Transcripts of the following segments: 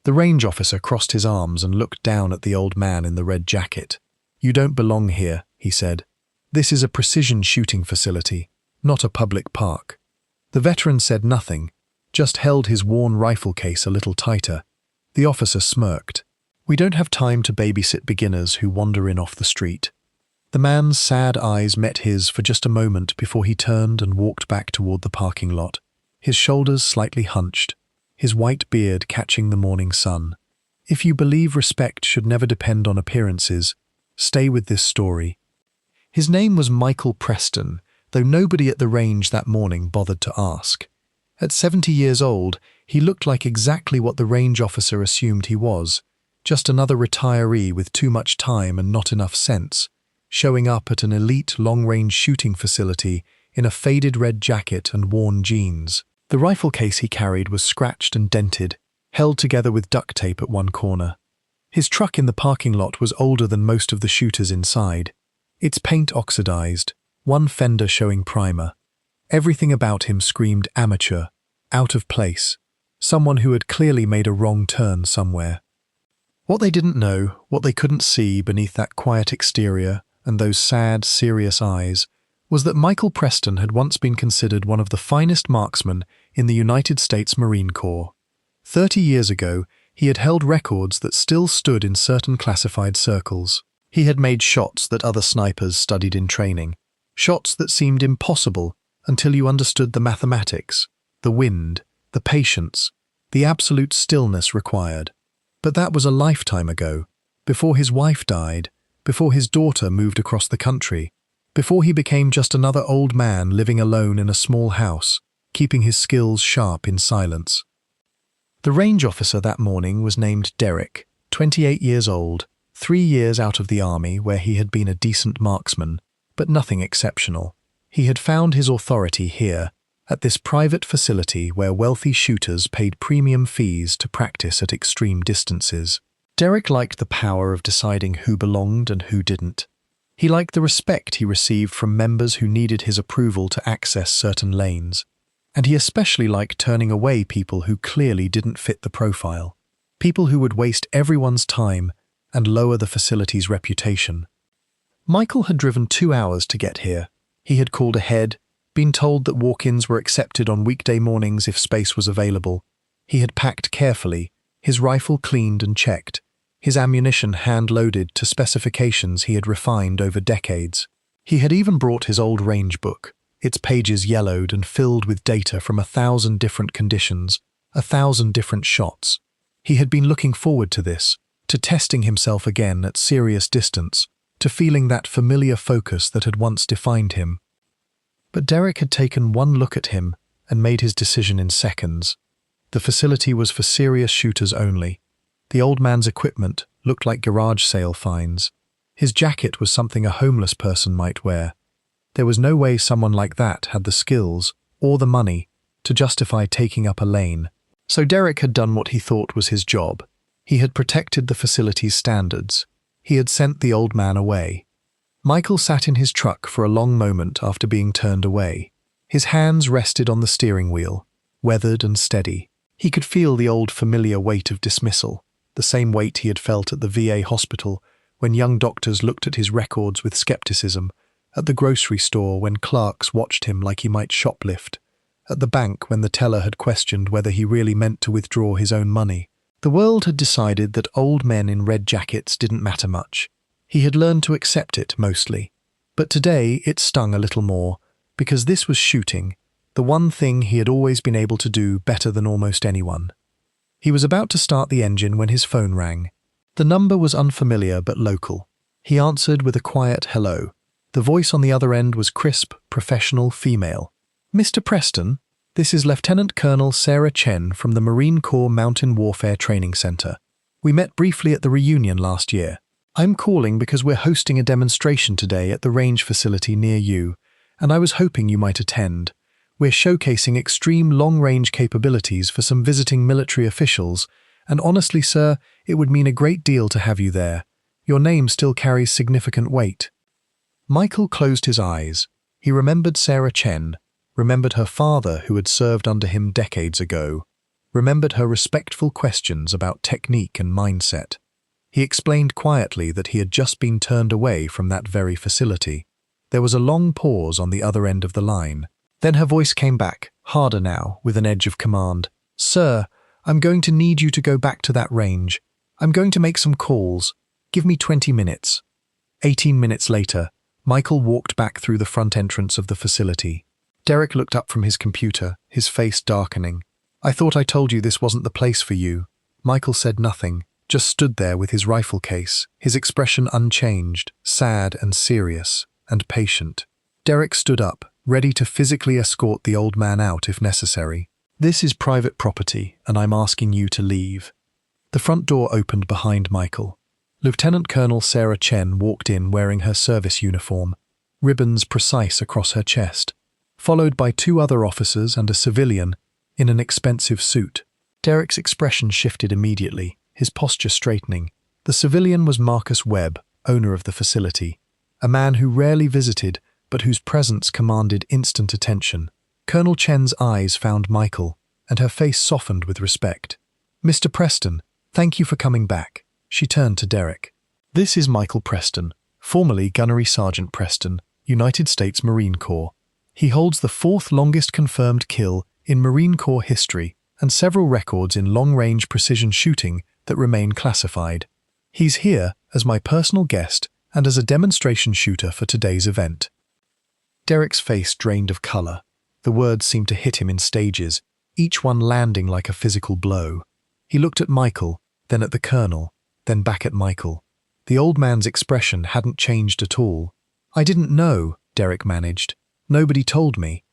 The range officer crossed his arms and looked down at the old man in the red jacket. "You don't belong here," he said. "This is a precision shooting facility, not a public park." The veteran said nothing, just held his worn rifle case a little tighter. The officer smirked. "We don't have time to babysit beginners who wander in off the street." The man's sad eyes met his for just a moment before he turned and walked back toward the parking lot, his shoulders slightly hunched, his white beard catching the morning sun. If you believe respect should never depend on appearances, stay with this story. His name was Michael Preston, though nobody at the range that morning bothered to ask. At 70 years old, he looked like exactly what the range officer assumed he was, just another retiree with too much time and not enough sense, showing up at an elite long-range shooting facility in a faded red jacket and worn jeans. The rifle case he carried was scratched and dented, held together with duct tape at one corner. His truck in the parking lot was older than most of the shooters inside, its paint oxidized, one fender showing primer. Everything about him screamed amateur, out of place, someone who had clearly made a wrong turn somewhere. What they didn't know, what they couldn't see beneath that quiet exterior and those sad, serious eyes, was that Michael Preston had once been considered one of the finest marksmen in the United States Marine Corps. 30 years ago, he had held records that still stood in certain classified circles. He had made shots that other snipers studied in training, shots that seemed impossible until you understood the mathematics, the wind, the patience, the absolute stillness required. But that was a lifetime ago, before his wife died, before his daughter moved across the country, before he became just another old man living alone in a small house, keeping his skills sharp in silence. The range officer that morning was named Derek, 28 years old, 3 years out of the army where he had been a decent marksman, but nothing exceptional. He had found his authority here, at this private facility where wealthy shooters paid premium fees to practice at extreme distances. Derek liked the power of deciding who belonged and who didn't. He liked the respect he received from members who needed his approval to access certain lanes. And he especially liked turning away people who clearly didn't fit the profile, people who would waste everyone's time and lower the facility's reputation. Michael had driven 2 hours to get here. He had called ahead, been told that walk-ins were accepted on weekday mornings if space was available. He had packed carefully, his rifle cleaned and checked, his ammunition hand-loaded to specifications he had refined over decades. He had even brought his old range book, its pages yellowed and filled with data from 1,000 different conditions, 1,000 different shots. He had been looking forward to this, to testing himself again at serious distance, to feeling that familiar focus that had once defined him. But Derek had taken one look at him and made his decision in seconds. The facility was for serious shooters only. The old man's equipment looked like garage sale finds. His jacket was something a homeless person might wear. There was no way someone like that had the skills or the money to justify taking up a lane. So Derek had done what he thought was his job. He had protected the facility's standards. He had sent the old man away. Michael sat in his truck for a long moment after being turned away. His hands rested on the steering wheel, weathered and steady. He could feel the old familiar weight of dismissal, the same weight he had felt at the VA hospital when young doctors looked at his records with skepticism, at the grocery store when clerks watched him like he might shoplift, at the bank when the teller had questioned whether he really meant to withdraw his own money. The world had decided that old men in red jackets didn't matter much. He had learned to accept it mostly. But today it stung a little more, because this was shooting, the one thing he had always been able to do better than almost anyone. He was about to start the engine when his phone rang. The number was unfamiliar but local. He answered with a quiet hello. The voice on the other end was crisp, professional, female. "Mr. Preston, this is Lieutenant Colonel Sarah Chen from the Marine Corps Mountain Warfare Training Center. We met briefly at the reunion last year. I'm calling because we're hosting a demonstration today at the range facility near you, and I was hoping you might attend. We're showcasing extreme long-range capabilities for some visiting military officials, and honestly, sir, it would mean a great deal to have you there. Your name still carries significant weight." Michael closed his eyes. He remembered Sarah Chen, remembered her father who had served under him decades ago, remembered her respectful questions about technique and mindset. He explained quietly that he had just been turned away from that very facility. There was a long pause on the other end of the line. Then her voice came back, harder now, with an edge of command. "Sir, I'm going to need you to go back to that range. I'm going to make some calls. Give me 20 minutes. 18 minutes later, Michael walked back through the front entrance of the facility. Derek looked up from his computer, his face darkening. "I thought I told you this wasn't the place for you." Michael said nothing, just stood there with his rifle case, his expression unchanged, sad and serious, and patient. Derek stood up, ready to physically escort the old man out if necessary. "This is private property, and I'm asking you to leave." The front door opened behind Michael. Lieutenant Colonel Sarah Chen walked in wearing her service uniform, ribbons precise across her chest, followed by 2 other officers and a civilian in an expensive suit. Derek's expression shifted immediately, his posture straightening. The civilian was Marcus Webb, owner of the facility, a man who rarely visited but whose presence commanded instant attention. Colonel Chen's eyes found Michael, and her face softened with respect. "Mr. Preston, thank you for coming back." She turned to Derek. "This is Michael Preston, formerly Gunnery Sergeant Preston, United States Marine Corps. He holds the 4th longest confirmed kill in Marine Corps history and several records in long-range precision shooting that remain classified. He's here as my personal guest and as a demonstration shooter for today's event." Derek's face drained of color. The words seemed to hit him in stages, each one landing like a physical blow. He looked at Michael, then at the colonel, then back at Michael. The old man's expression hadn't changed at all. "I didn't know," Derek managed. "Nobody told me."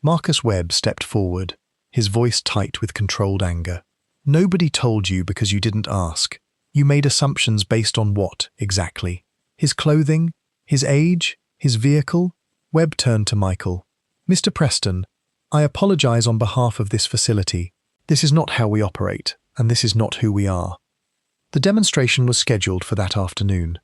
Marcus Webb stepped forward, his voice tight with controlled anger. "Nobody told you because you didn't ask. You made assumptions based on what, exactly? His clothing? His age? His vehicle?" Webb turned to Michael. "Mr. Preston, I apologize on behalf of this facility. This is not how we operate, and this is not who we are." The demonstration was scheduled for that afternoon.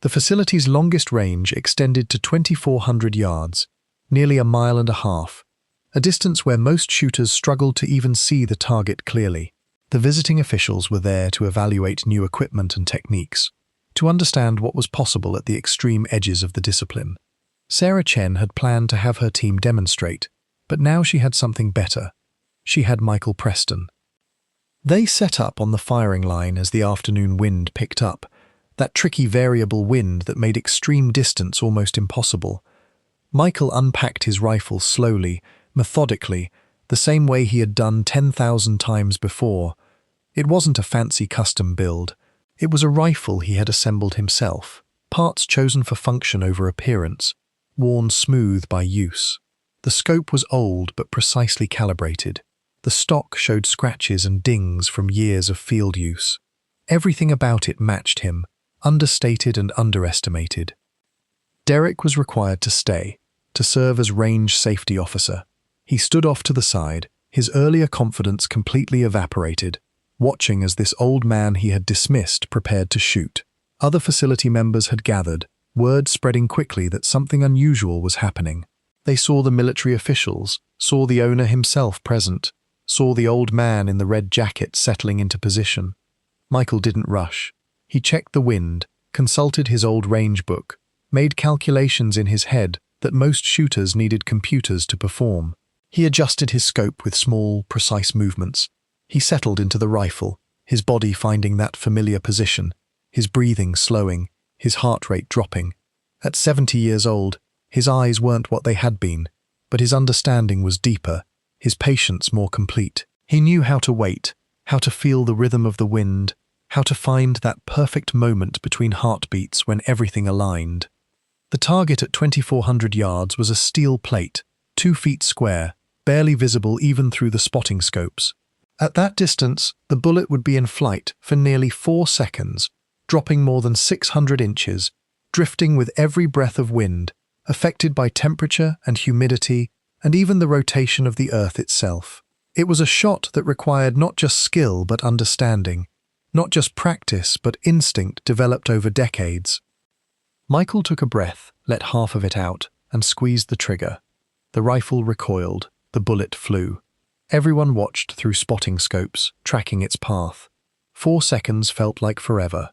The facility's longest range extended to 2,400 yards, nearly a mile and a half, a distance where most shooters struggled to even see the target clearly. The visiting officials were there to evaluate new equipment and techniques, to understand what was possible at the extreme edges of the discipline. Sarah Chen had planned to have her team demonstrate, but now she had something better. She had Michael Preston. They set up on the firing line as the afternoon wind picked up, that tricky variable wind that made extreme distance almost impossible. Michael unpacked his rifle slowly, methodically, the same way he had done 10,000 times before. It wasn't a fancy custom build. It was a rifle he had assembled himself, parts chosen for function over appearance, worn smooth by use. The scope was old but precisely calibrated. The stock showed scratches and dings from years of field use. Everything about it matched him, understated and underestimated. Derek was required to stay, to serve as range safety officer. He stood off to the side, his earlier confidence completely evaporated, watching as this old man he had dismissed prepared to shoot. Other facility members had gathered, word spreading quickly that something unusual was happening. They saw the military officials, saw the owner himself present, saw the old man in the red jacket settling into position. Michael didn't rush. He checked the wind, consulted his old range book, made calculations in his head that most shooters needed computers to perform. He adjusted his scope with small, precise movements. He settled into the rifle, his body finding that familiar position, his breathing slowing, his heart rate dropping. At 70 years old, his eyes weren't what they had been, but his understanding was deeper, his patience more complete. He knew how to wait, how to feel the rhythm of the wind, how to find that perfect moment between heartbeats when everything aligned. The target at 2,400 yards was a steel plate, 2 feet square, barely visible even through the spotting scopes. At that distance, the bullet would be in flight for nearly 4 seconds, dropping more than 600 inches, drifting with every breath of wind, affected by temperature and humidity, and even the rotation of the earth itself. It was a shot that required not just skill but understanding, not just practice but instinct developed over decades. Michael took a breath, let half of it out, and squeezed the trigger. The rifle recoiled, the bullet flew. Everyone watched through spotting scopes, tracking its path. 4 seconds felt like forever.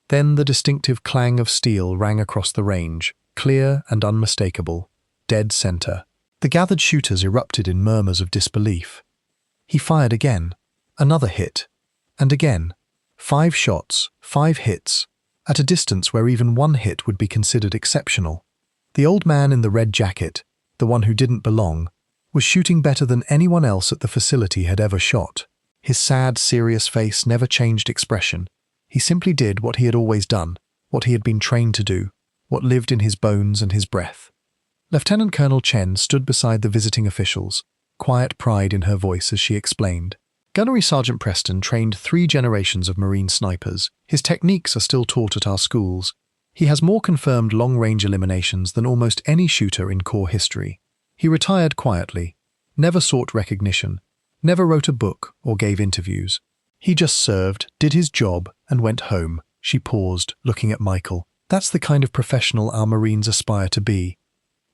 Then the distinctive clang of steel rang across the range, clear and unmistakable, dead center. The gathered shooters erupted in murmurs of disbelief. He fired again. Another hit. And again. 5 shots, 5 hits, at a distance where even 1 hit would be considered exceptional. The old man in the red jacket, the one who didn't belong, was shooting better than anyone else at the facility had ever shot. His sad, serious face never changed expression. He simply did what he had always done, what he had been trained to do, what lived in his bones and his breath. Lieutenant Colonel Chen stood beside the visiting officials, quiet pride in her voice as she explained. Gunnery Sergeant Preston trained 3 generations of Marine snipers. His techniques are still taught at our schools. He has more confirmed long-range eliminations than almost any shooter in Corps history. He retired quietly, never sought recognition, never wrote a book or gave interviews. He just served, did his job, and went home. She paused, looking at Michael. That's the kind of professional our Marines aspire to be.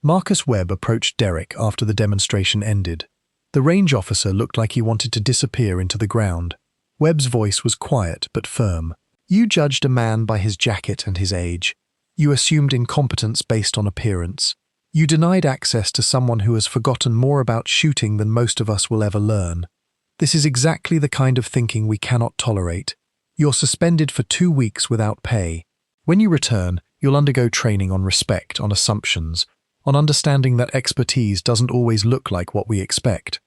Marcus Webb approached Derek after the demonstration ended. The range officer looked like he wanted to disappear into the ground. Webb's voice was quiet but firm. You judged a man by his jacket and his age. You assumed incompetence based on appearance. You denied access to someone who has forgotten more about shooting than most of us will ever learn. This is exactly the kind of thinking we cannot tolerate. You're suspended for 2 weeks without pay. When you return, you'll undergo training on respect, on assumptions, on understanding that expertise doesn't always look like what we expect.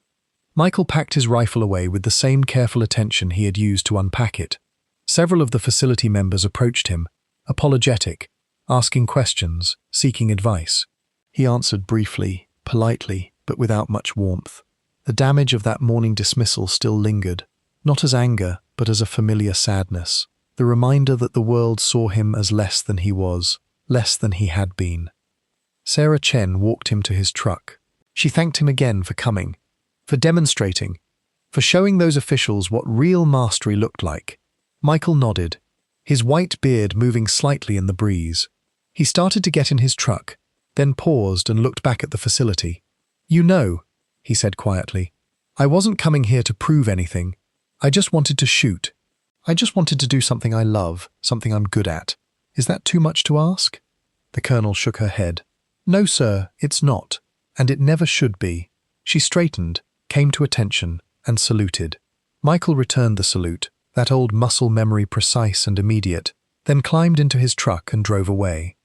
Michael packed his rifle away with the same careful attention he had used to unpack it. Several of the facility members approached him, apologetic, asking questions, seeking advice. He answered briefly, politely, but without much warmth. The damage of that morning dismissal still lingered, not as anger, but as a familiar sadness, the reminder that the world saw him as less than he was, less than he had been. Sarah Chen walked him to his truck. She thanked him again for coming, for demonstrating, for showing those officials what real mastery looked like. Michael nodded, his white beard moving slightly in the breeze. He started to get in his truck, then paused and looked back at the facility. You know, he said quietly, I wasn't coming here to prove anything. I just wanted to shoot. I just wanted to do something I love, something I'm good at. Is that too much to ask? The colonel shook her head. No, sir, it's not, and it never should be. She straightened, came to attention, and saluted. Michael returned the salute, that old muscle memory precise and immediate, then climbed into his truck and drove away.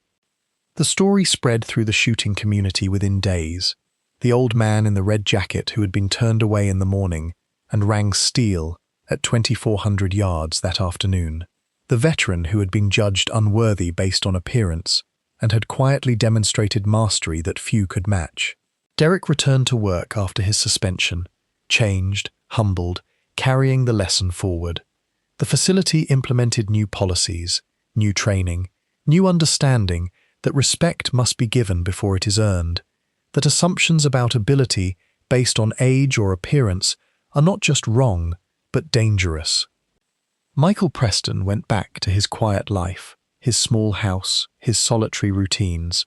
The story spread through the shooting community within days. The old man in the red jacket who had been turned away in the morning and rang steel at 2,400 yards that afternoon. The veteran who had been judged unworthy based on appearance and had quietly demonstrated mastery that few could match. Derek returned to work after his suspension, changed, humbled, carrying the lesson forward. The facility implemented new policies, new training, new understanding that respect must be given before it is earned, that assumptions about ability based on age or appearance are not just wrong, but dangerous. Michael Preston went back to his quiet life, his small house, his solitary routines.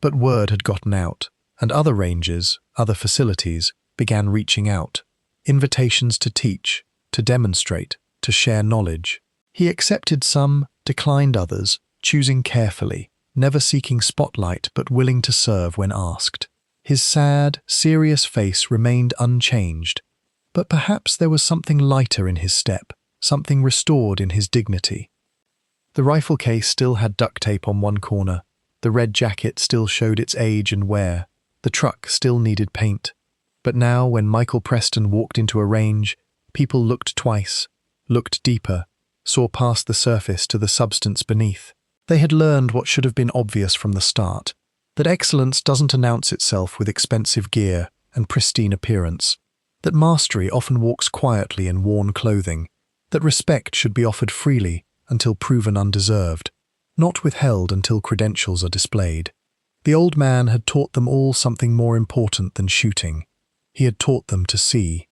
But word had gotten out, and other ranges, other facilities, began reaching out. Invitations to teach, to demonstrate, to share knowledge. He accepted some, declined others, choosing carefully, never seeking spotlight but willing to serve when asked. His sad, serious face remained unchanged, but perhaps there was something lighter in his step, something restored in his dignity. The rifle case still had duct tape on one corner, the red jacket still showed its age and wear, the truck still needed paint. But now, when Michael Preston walked into a range, people looked twice, looked deeper, saw past the surface to the substance beneath. They had learned what should have been obvious from the start, that excellence doesn't announce itself with expensive gear and pristine appearance, that mastery often walks quietly in worn clothing, that respect should be offered freely until proven undeserved, not withheld until credentials are displayed. The old man had taught them all something more important than shooting. He had taught them to see.